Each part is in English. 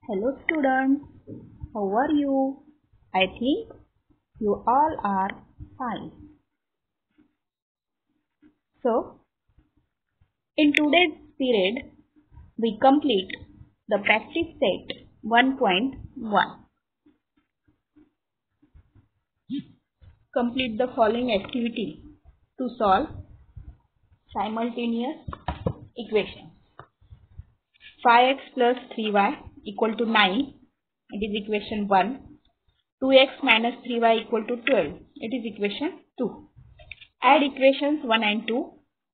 Hello students, how are you? I think you all are fine. So, in today's period, we complete the practice set 1.1. Complete the following activity to solve simultaneous equations. 5x plus 3y equal to 9, it is equation 1. 2x minus 3y equal to 12, it is equation 2. Add equations 1 and 2.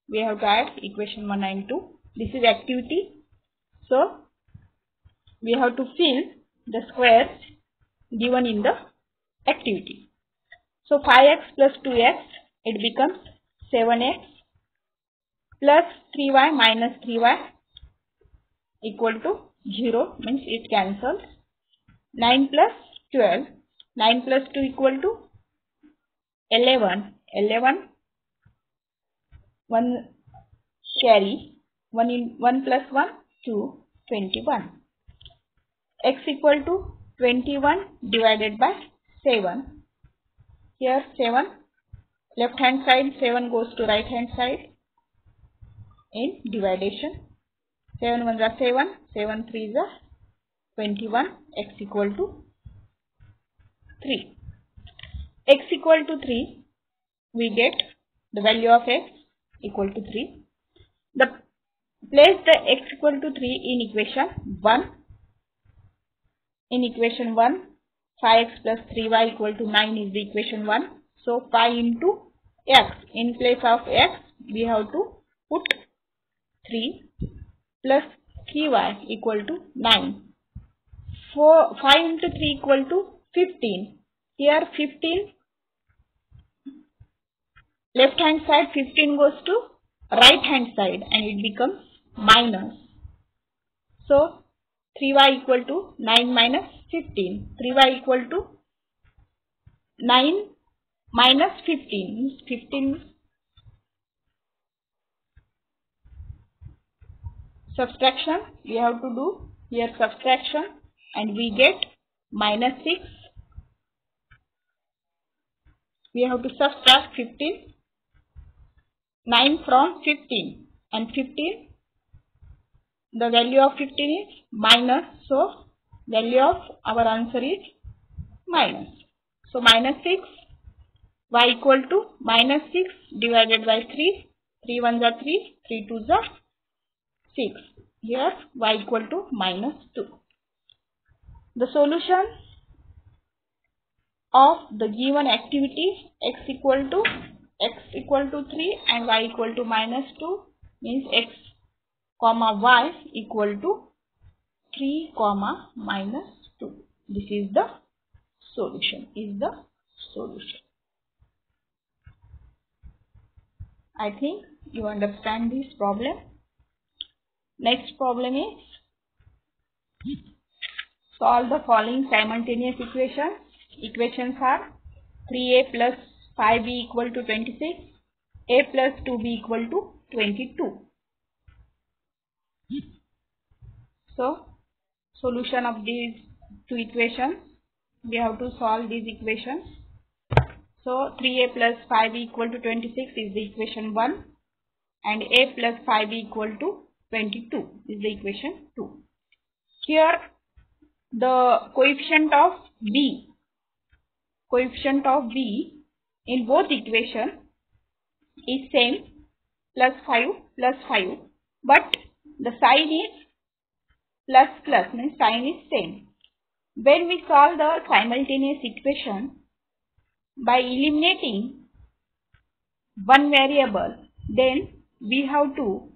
We have to add equation 1 and 2. This is activity. So, we have to fill the squares given in the activity. So, 5x plus 2x, it becomes 7x plus 3y minus 3y equal to 0, means it cancels. 9 plus 12, 9 plus 2 equal to 11, 11, 1 carry, 1 plus 1, 2, 21. X equal to 21 divided by 7. Here 7, left hand side 7 goes to right hand side in dividation. 7 1s are 7, 7 3s are 21, x equal to 3. X equal to 3, we get the value of x equal to 3. Place the x equal to 3 in equation 1. In equation 1, 5x plus 3y equal to 9 is the equation 1. So, 5 into x. In place of x, we have to put 3 plus 3y equal to 9. 5 into 3 equal to 15. Here 15, left hand side 15 goes to right hand side and it becomes minus. So, 3y equal to 9 minus 15. 3y equal to 9 minus 15. 15 subtraction we have to do here, subtraction, and we get minus 6. We have to subtract 15. 9 from 15 and 15, the value of 15 is minus, so value of our answer is minus. So, minus 6, y equal to minus 6 divided by 3, 3 1s are 3, 3 2s are 6. Here y equal to minus 2. The solution of the given activity x equal to 3 and y equal to minus 2 means x comma y equal to 3 comma minus 2. This is the solution. I think you understand this problem. Next problem is solve the following simultaneous equations. Equations are 3a plus 5b equal to 26, a plus 2b equal to 22. So, solution of these two equations, we have to solve these equations. So, 3a plus 5b equal to 26 is the equation 1 and a plus 5b equal to 22 is the equation 2. Here, the coefficient of b in both equations is same, plus 5, but the sign is plus, means sign is same. When we solve the simultaneous equation by eliminating one variable, then we have to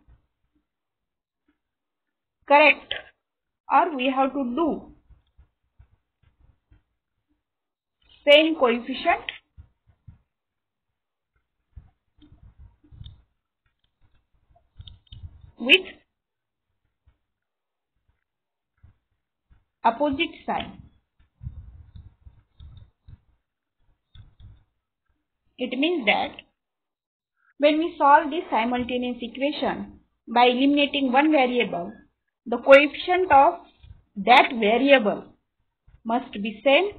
correct or we have to do same coefficient with opposite sign. It means that when we solve this simultaneous equation by eliminating one variable, the coefficient of that variable must be sent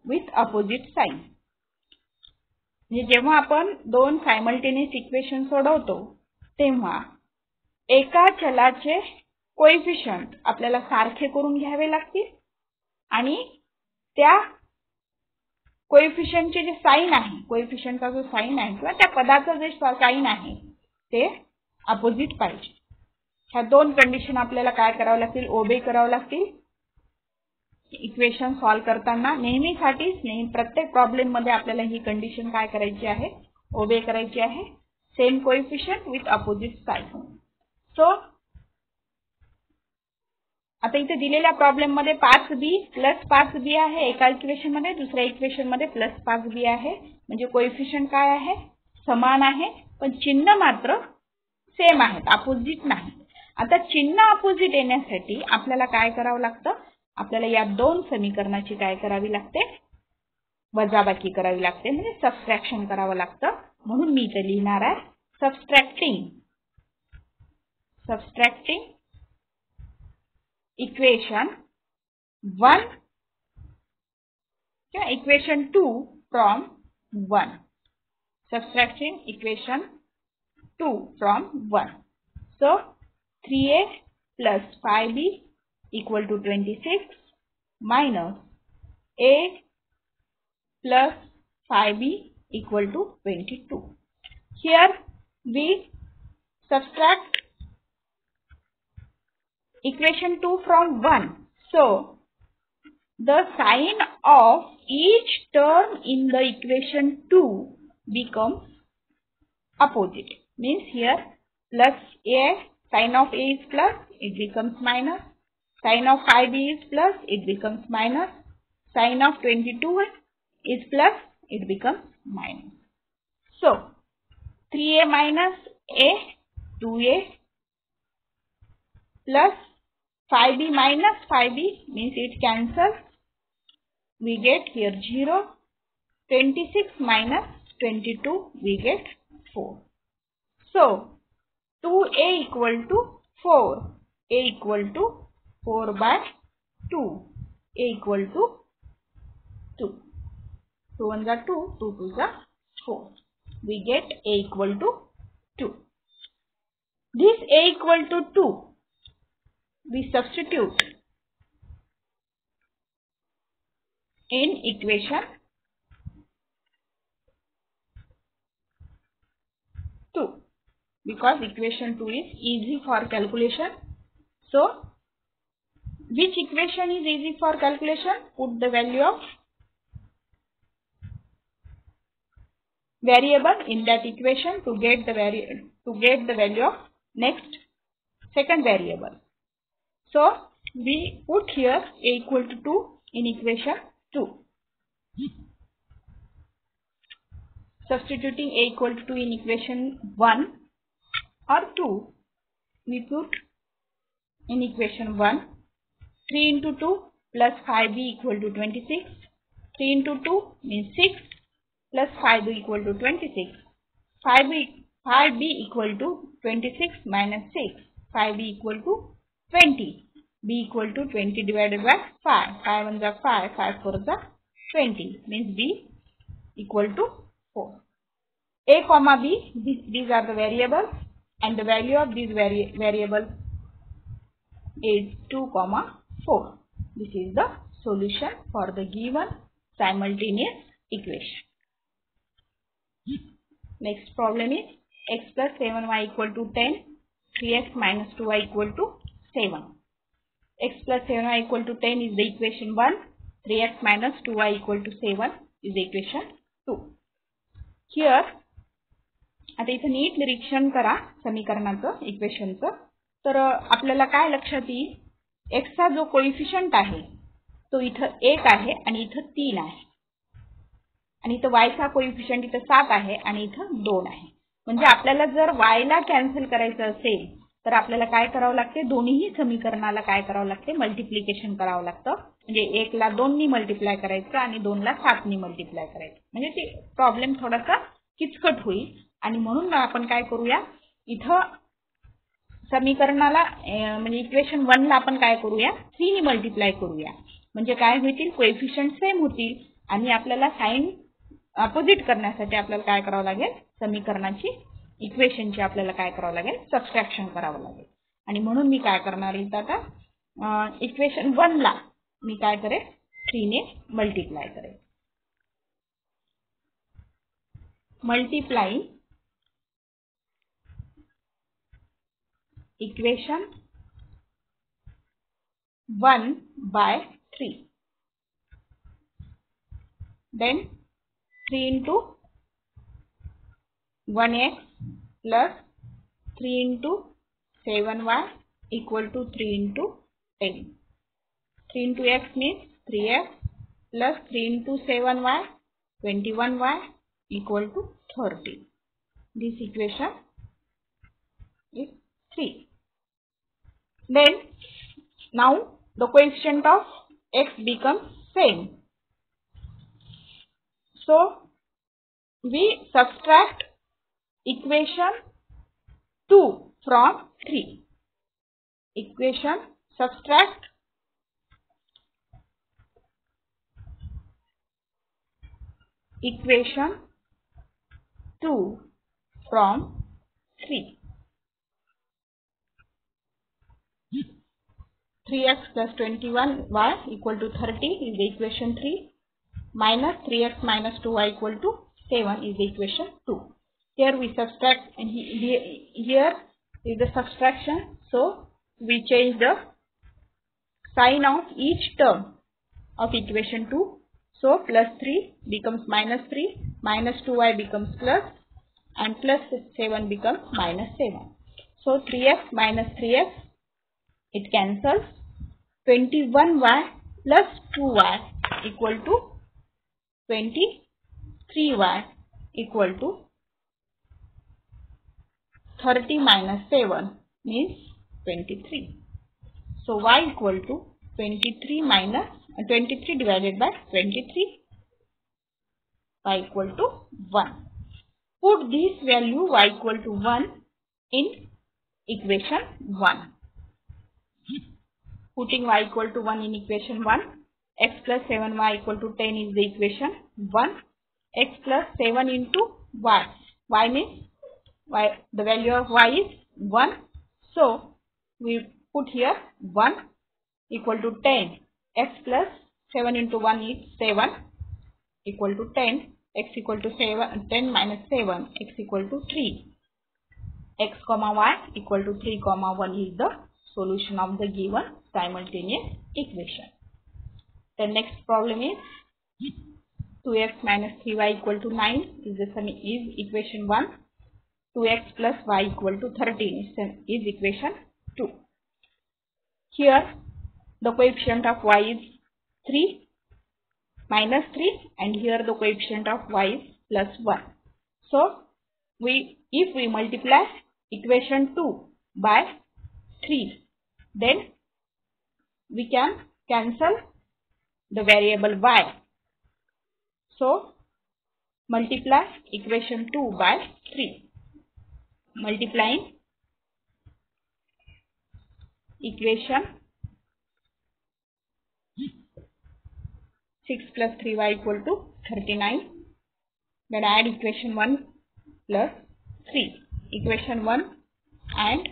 with opposite sign. म्हणजे जेव्हा आपण दोन simultaneous equation सोडवतो तेव्हा एका चलाचे coefficient आपल्याला सारखे करून घ्यावे लागतील आणि त्या कोएफिशियंटचे जे साइन आहे, कोएफिशियंटचा जो साइन आहे किंवा त्या पदाचा जे साइन आहे ते अपोजिट पाहिजे. ह्या दोन कंडिशन आपल्याला काय करावं लागतील, ओबे करावं लागतील. इक्वेशन सॉल्व करताना नेहमीसाठीच प्रत्येक प्रॉब्लेम मध्ये आपल्याला ही कंडिशन काय करायची आहे, ओबे करायची आहे. Same coefficient with opposite sign. So आता इथे दिलेल्या प्रॉब्लेम मध्ये 5b प्लस 5b आहे एका इक्वेशन मध्ये, दुसऱ्या इक्वेशन मध्ये प्लस 5b आहे. म्हणजे कोएफिशियंट काय आहे, समान आहे पण चिन्ह मात्र सेम आहेत, अपोजिट नाही. आता चिन्ह अपोजिट येण्यासाठी आपल्याला काय करावं लागतं, आपल्याला या दोन समीकरणाची काय करावी लागते, वजाबाकी करावी लागते, म्हणजे सबट्रॅक्शन करावं लागतं. म्हणून मी इथे लिहिणार आहे सबट्रॅक्टिंग इक्वेशन 1 किंवा equation 2 from 1. Subtracting equation 2 from 1. So 3a plus 5b equal to 26 minus a plus 5b equal to 22. Here we subtract equation 2 from 1. So the sign of each term in the equation 2 becomes opposite. Means here plus a, sign of a is plus, it becomes minus. Sign of 5b is plus, it becomes minus. Sign of 22 is plus, it becomes minus. So 3a minus a, 2a plus 5b minus 5b means it cancels. We get here 0. 26 minus 22 we get 4. So 2a equal to 4. A equal to 4 by 2. A equal to 2. 2 1 are 2, 2 2 are 4. We get A equal to 2. This A equal to 2 we substitute in equation 2 because equation 2 is easy for calculation. So which equation is easy for calculation? Put the value of variable in that equation to get the value of next second variable. So we put here a equal to 2 in equation 2. Substituting a equal to 2 in equation 1 or 2, we put in equation 1 3 into 2 plus 5b equal to 26. 3 into 2 means 6 plus 5b equal to 26. 5b equal to 26 minus 6. 5b equal to 20. b equal to 20 divided by 5. 5 1 are 5. 5 4 are 20. Means b equal to 4. A comma b, these are the variables and the value of these variables is 2 comma 4. This is the solution for the given simultaneous equation. Next problem is x plus 7y equal to 10, 3x minus 2y equal to 7. X plus 7y equal to 10 is the equation 1, 3x minus 2y equal to 7 is the equation 2. Here आता इथे NEET निरीक्षण करा समीकरणाचं, इक्वेशनचं. तर आपल्याला काय लक्षात येईल, x चा जो कोएफिशियंट आहे तो इथं 1 आहे आणि इथं 3 आहे आणि इथं y चा कोएफिशियंट इथं 7 आहे आणि इथं 2 आहे. म्हणजे आपल्याला जर y ला कॅन्सल करायचं असेल तर आपल्याला काय करावं लागते, दोन्ही समीकरणाला काय करावं लागते, मल्टिप्लिकेशन करावं लागतं. म्हणजे 1 ला 2 नी मल्टिप्लाय करायचं आणि 2 ला 7 नी मल्टिप्लाय करायचं. म्हणजे ते प्रॉब्लेम थोडासा किचकट होईल आणि म्हणून आपण काय करूया, इथं समीकरणाला म्हणजे इक्वेशन 1 ला आपण काय करूया 3 ने मल्टिप्लाय करूया म्हणजे काय होतील कोएफिशिएंट सेम होतील आणि आपल्याला साइन अपोजिट करण्यासाठी आपल्याला काय करावं लागेल समीकरणाची इक्वेशनची आपल्याला काय करावं लागेल सबट्रॅक्शन करावं लागेल आणि म्हणून मी काय करणार आहे आता इक्वेशन 1 ला मी काय करेल 3 ने मल्टिप्लाय करेल multiplying equation 1 by 3 then 3 into 1x plus 3 into 7y equal to 3 into 10. 3 into x means 3x plus 3 into 7y 21y equal to 30. This equation is 3. Then now the coefficient of x becomes same. So we subtract equation 2 from 3. Subtract equation 2 from 3. 3x plus 21y equal to 30 is the equation 3 minus 3x minus 2y equal to 7 is the equation 2. Here we subtract and here is the subtraction. So we change the sign of each term of equation 2. So plus 3 becomes minus 3, minus 2y becomes plus and plus 7 becomes minus 7. So 3x minus 3x it cancels 21y plus 2y equal to 23y equal to 30 minus 7 means 23. So y equal to 23 minus 23 divided by 23 y equal to 1. Put this value y equal to 1 in equation 1. Putting y equal to 1 in equation 1, x plus 7y equal to 10 is the equation 1. X plus 7 into y. Y means y, the value of y is 1. So we put here 1 equal to 10. X plus 7 into 1 is 7 equal to 10. X equal to 7, 10 minus 7, x equal to 3. X comma y equal to 3 comma 1 is the solution of the given simultaneous equation. The next problem is 2x minus 3y equal to 9 is equation 1. 2x plus y equal to 13 is equation 2. Here the coefficient of y is 3 minus 3 and here the coefficient of y is plus 1. So if we multiply equation 2 by 3 then we can cancel the variable y. So multiply equation 2 by 3. Multiplying equation 6 plus 3y equal to 39. Then add equation 1 plus 3. Equation 1 and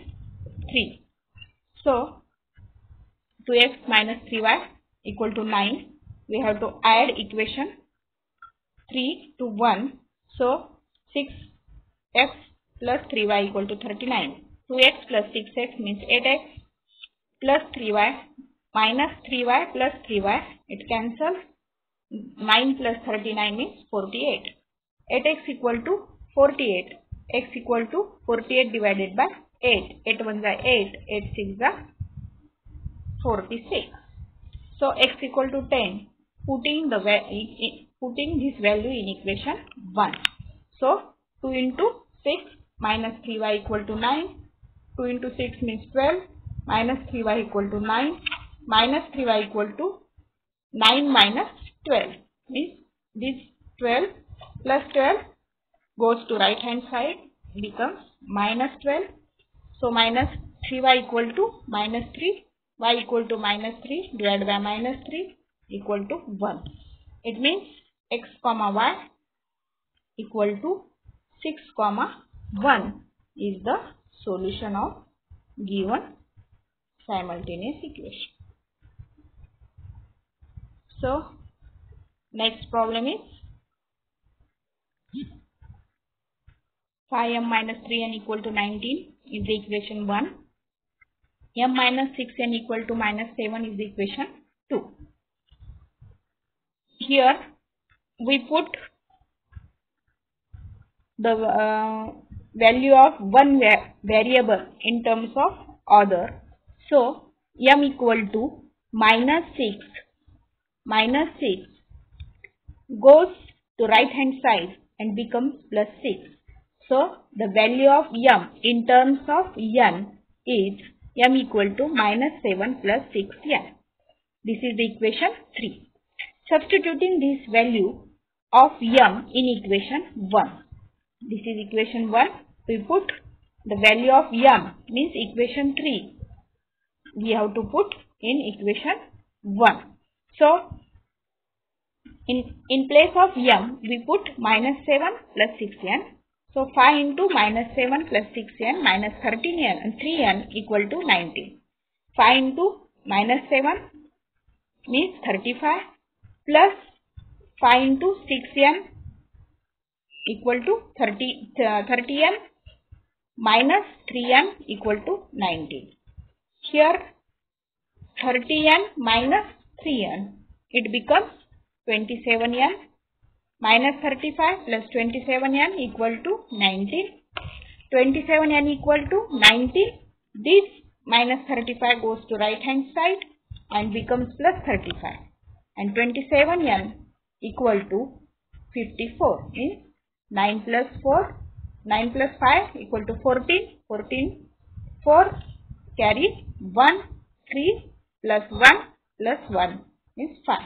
3. So 2x minus 3y equal to 9. We have to add equation 3 to 1. So 6x plus 3y equal to 39. 2x plus 6x means 8x plus 3y minus 3y plus 3y. It cancels. 9 plus 39 means 48. 8x equal to 48. X equal to 48 divided by 8. 8 1 is 8. 8 6 is 46. So x equal to 10. Putting this value in equation 1. So 2 into 6 minus 3y equal to 9. 2 into 6 means 12. Minus 3y equal to 9. Minus 3y equal to 9 minus 12 means this 12 plus 12 goes to right hand side becomes minus 12. So minus 3y equal to minus 3, y equal to minus 3 divided by minus 3 equal to 1. It means x comma y equal to 6 comma 1 is the solution of given simultaneous equation. So next problem is 5m minus 3n equal to 19 is the equation 1. m minus 6n equal to minus 7 is the equation 2. Here we put the value of one variable in terms of order. So m equal to minus 6 goes to right hand side and becomes plus 6. So the value of m in terms of n is m equal to minus 7 plus 6n. This is the equation 3. Substituting this value of m in equation 1. This is equation 1. We put the value of m means equation 3. We have to put in equation 1. So in place of m we put minus 7 plus 6n. So 5 into minus 7 plus 6n minus 13n and 3n equal to 19. 5 into minus 7 means 35 plus 5 into 6n equal to 30n minus 3n equal to 19. Here 30n minus 3n, it becomes 27n minus 35 plus 27n equal to 19. 27n equal to 19. This minus 35 goes to right hand side and becomes plus 35. And 27n equal to 54 means 9 plus 5 equal to 14. 4 carry 1, 3 plus 1 plus 1 means 5.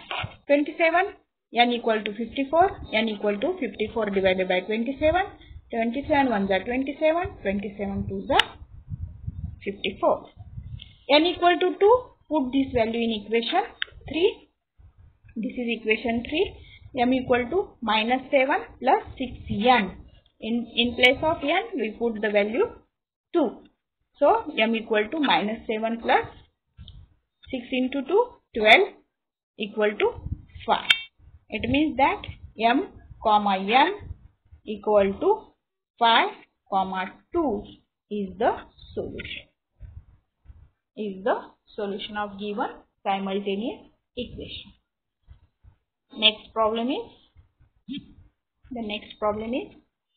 27 n equal to 54, n equal to 54 divided by 27. 27 1s are 27, 27 2s are 54. N equal to 2, put this value in equation 3. This is equation 3. M equal to minus 7 plus 6n. In place of n, we put the value 2. So m equal to minus 7 plus 6 into 2, 12 equal to 5. It means that m comma n equal to 5 comma 2 is the solution of given simultaneous equation. Next problem is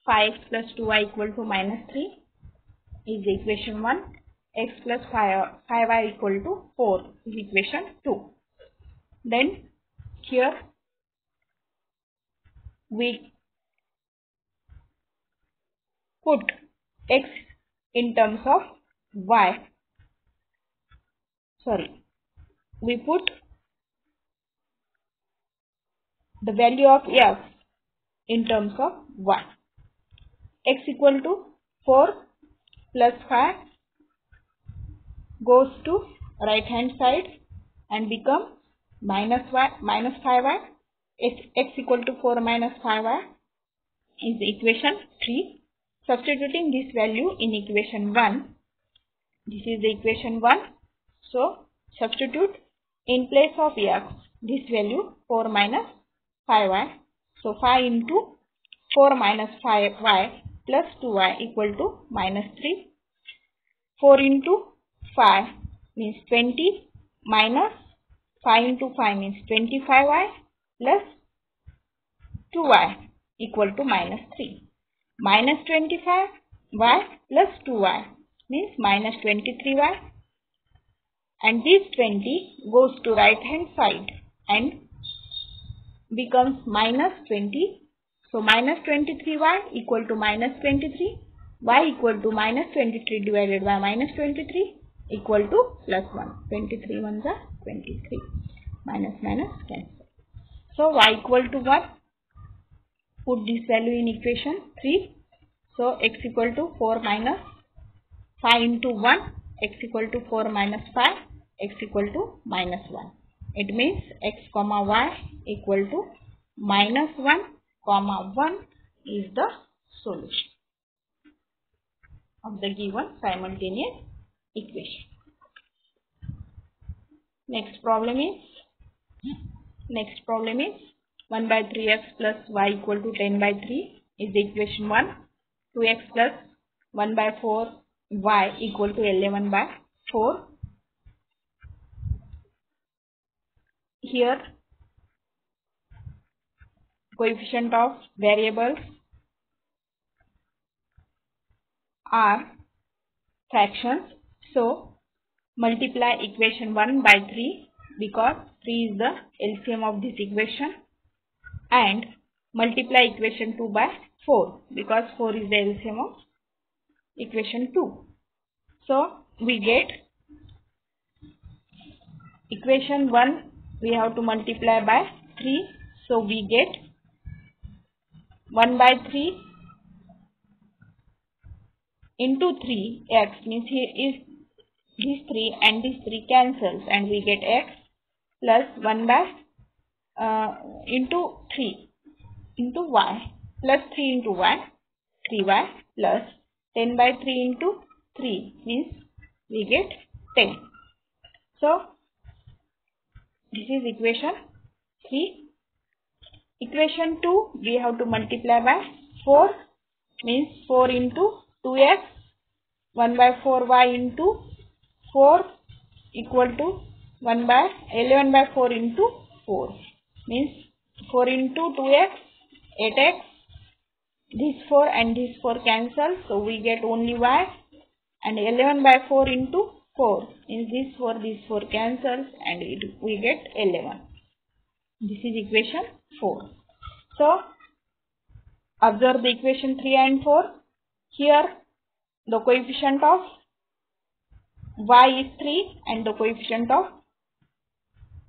5x plus 2y equal to minus 3 is the equation 1. X plus 5y equal to 4 is equation 2. Then here we put x in terms of y. We put the value of f in terms of y. X equal to 4 plus 5 goes to right hand side and become minus 5y. X equal to 4 minus 5y is equation 3. Substituting this value in equation 1. This is the equation 1. So substitute in place of x this value 4 minus 5y. So 5 into 4 minus 5y plus 2y equal to minus 3. 4 into 5 means 20 minus 5 into 5 means 25y plus 2y equal to minus 3. Minus 25y plus 2y means minus 23y. And this 20 goes to right hand side and becomes minus 20. So minus 23y equal to minus 23. Y equal to minus 23 divided by minus 23 equal to plus 1. 23 1s are 23. Minus cancel. So y equal to 1. Put this value in equation 3. So x equal to 4 minus 5 into 1. x equal to 4 minus 5, x equal to minus 1. It means x comma y equal to minus 1 comma 1 is the solution of the given simultaneous equation. Next problem is 1 by 3x plus y equal to 10 by 3 is the equation 1. 2x plus 1 by 4 y equal to 11 by 4. Here coefficient of variables are fractions. So multiply equation 1 by 3 because 3 is the LCM of this equation, and multiply equation 2 by 4 because 4 is the LCM of equation 2. So we get equation 1 we have to multiply by 3. So we get 1 by 3 into 3x means here is this 3 and this 3 cancels and we get x plus 1 by into 3 into y plus 3 into y, 3y plus 10 by 3 into 3 means we get 10. So this is equation 3. Equation 2 we have to multiply by 4 means 4 into 2x 1 by 4y into 4 equal to 1 by 11 by 4 into 4 means 4 into 2x 8x, this 4 and this 4 cancel, so we get only y, and 11 by 4 into 4 means this 4 cancels and we get 11. This is equation 4. So observe the equation 3 and 4. Here the coefficient of y is 3 and the coefficient of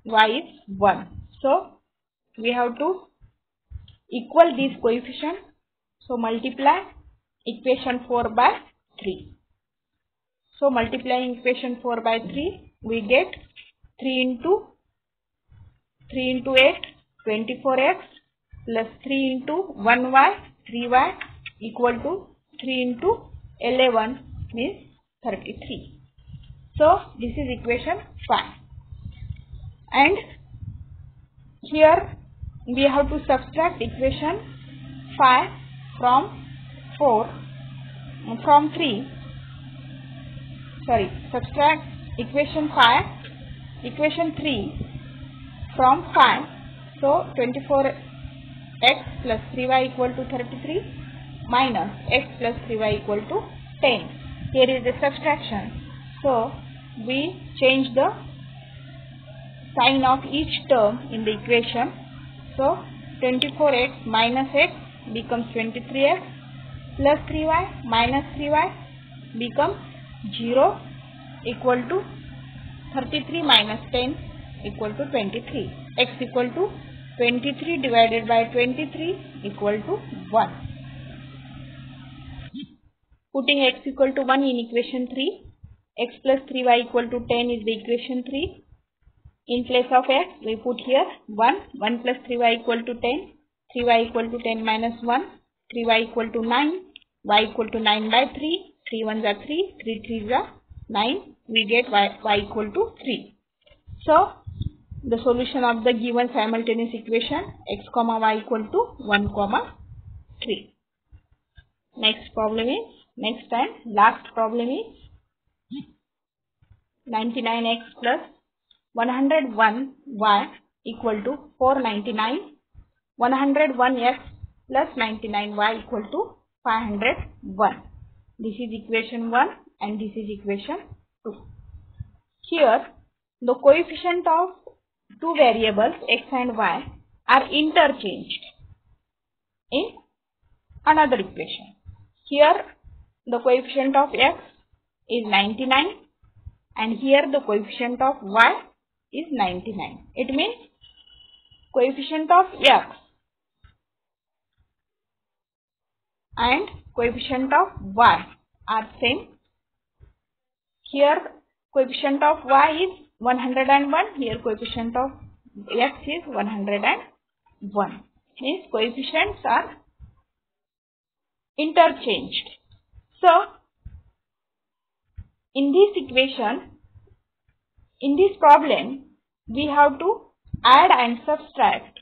y is 1. So we have to equal these coefficients. So multiply equation 4 by 3. So multiplying equation 4 by 3 we get 3 into 8 24x plus 3 into 1y 3y equal to 3 into 11 means 33. So this is equation 5, and here we have to subtract equation 5 from 3. Subtract equation 3 from 5. So 24x plus 3y equal to 33 minus x plus 3y equal to 10. Here is the subtraction. So we change the sign of each term in the equation. So 24x minus x becomes 23x plus 3y minus 3y becomes 0 equal to 33 minus 10 equal to 23. X equal to 23 divided by 23 equal to 1. Putting x equal to 1 in equation 3, x plus 3y equal to 10 is the equation 3. In place of x, we put here 1 plus 3y equal to 10, 3y equal to 10 minus 1, 3y equal to 9, y equal to 9 by 3, 3 1s are 3, 3 3s are 9, we get y equal to 3. So the solution of the given simultaneous equation x comma y equal to 1 comma 3. Next and last problem is 99x plus 101y equal to 499, 101x plus 99y equal to 501. This is equation 1 and this is equation 2. Here the coefficient of two variables x and y are interchanged in another equation. Here the coefficient of x is 99 and here the coefficient of y is 99. It means coefficient of x and coefficient of y are same. Here coefficient of y is 101. Here coefficient of x is 101. Means coefficients are interchanged. So in this equation, in this problem, we have to add and subtract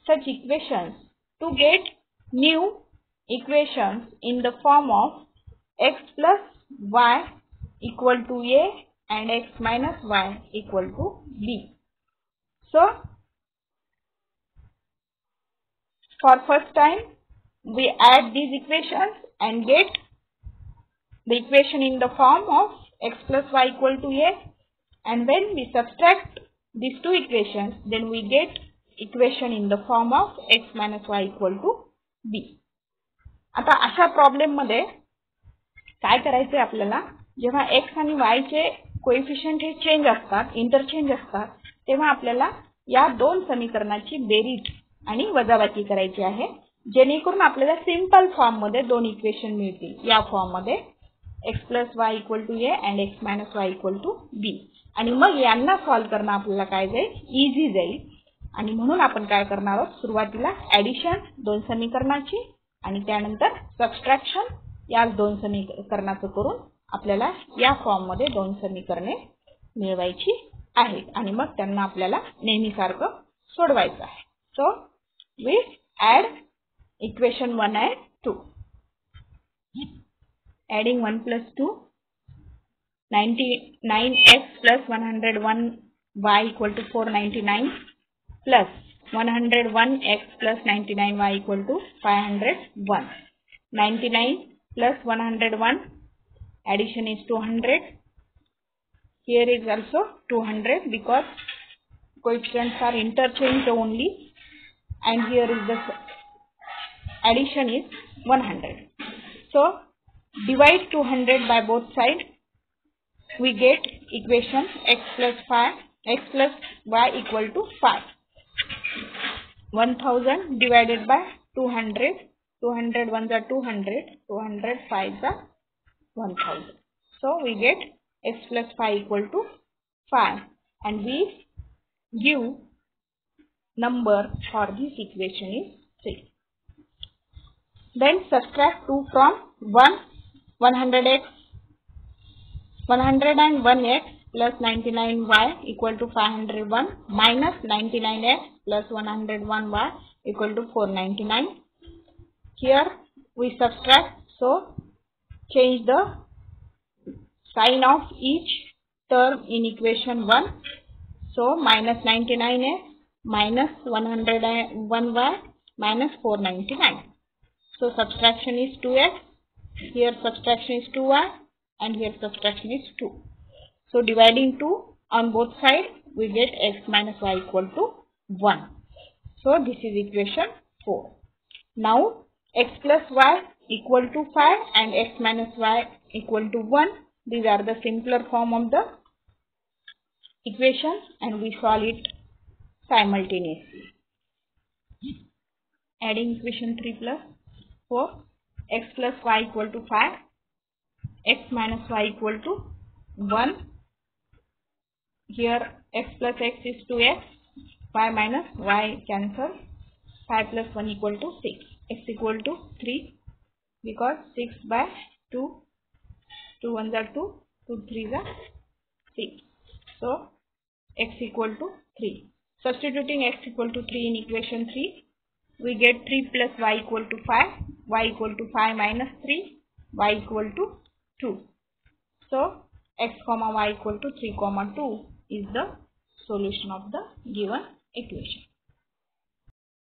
such equations to get new equations in the form of x plus y equal to a and x minus y equal to b. So for first time we add these equations and get the equation in the form of x plus y equal to a, and when we subtract these two equations, then we get equation in the form of x minus y equal to b. आता अशा problem मध्ये काय करायचे आपल्याला, जेव्हा x आणि y चे coefficient हे change असतात, इंटरचेंज असतात, तेव्हा आपल्याला या दोन समीकरणाची बेरीज आणि वजाबाकी करायची आहे, जेणेकरून आपल्याला सिंपल फॉर्म मध्ये दोन इक्वेशन मिळतील. या फॉर्म मध्ये x plus y equal to a and x minus y equal to b. आणि मग यांना सॉल्व करणं आपल्याला काय जाईल, इझी जाईल. आणि म्हणून आपण काय करणार आहोत, सुरुवातीला ॲडिशन दोन समीकरणाची आणि त्यानंतर सबट्रॅक्शन या दोन समीकरणाचं करून आपल्याला या फॉर्म मध्ये दोन समीकरणे मिळवायची आहेत आणि मग त्यांना आपल्याला नेहमीसारखं सोडवायचं आहे. So we add equation 1 and 2. Adding 1 plus 2, 99x plus 101y equal to 499 plus 101x plus 99y equal to 501. 99 plus 101 addition is 200. Here is also 200 because coefficients are interchanged only, and here is the addition is 100. So divide 200 by both sides. We get equation x plus y equal to 5. 1000 divided by 200. 200 ones are 200. 200 5s are 1000. So we get x plus y equal to 5, and we give number for this equation is 6. Then subtract 2 from 1. 101x plus 99y equal to 501 minus 99x plus 101y equal to 499. Here we subtract, so change the sign of each term in equation 1. So minus 99x minus 101y minus 499. So subtraction is 2x. Here subtraction is 2y and here subtraction is 2. So dividing 2 on both sides, we get x minus y equal to 1. So this is equation 4. Now x plus y equal to 5 and x minus y equal to 1. These are the simpler form of the equation, and we solve it simultaneously. Adding equation 3 plus 4. X plus y equal to 5, x minus y equal to 1. Here x plus x is 2x, 5 minus y cancel, 5 plus 1 equal to 6, x equal to 3 because 6 by 2, 2 ones are 2, 2 3s are 6. So x equal to 3. Substituting x equal to 3 in equation 3, we get 3 plus y equal to 5, y equal to 5 minus 3, y equal to 2. So x comma y equal to 3 comma 2 is the solution of the given equation.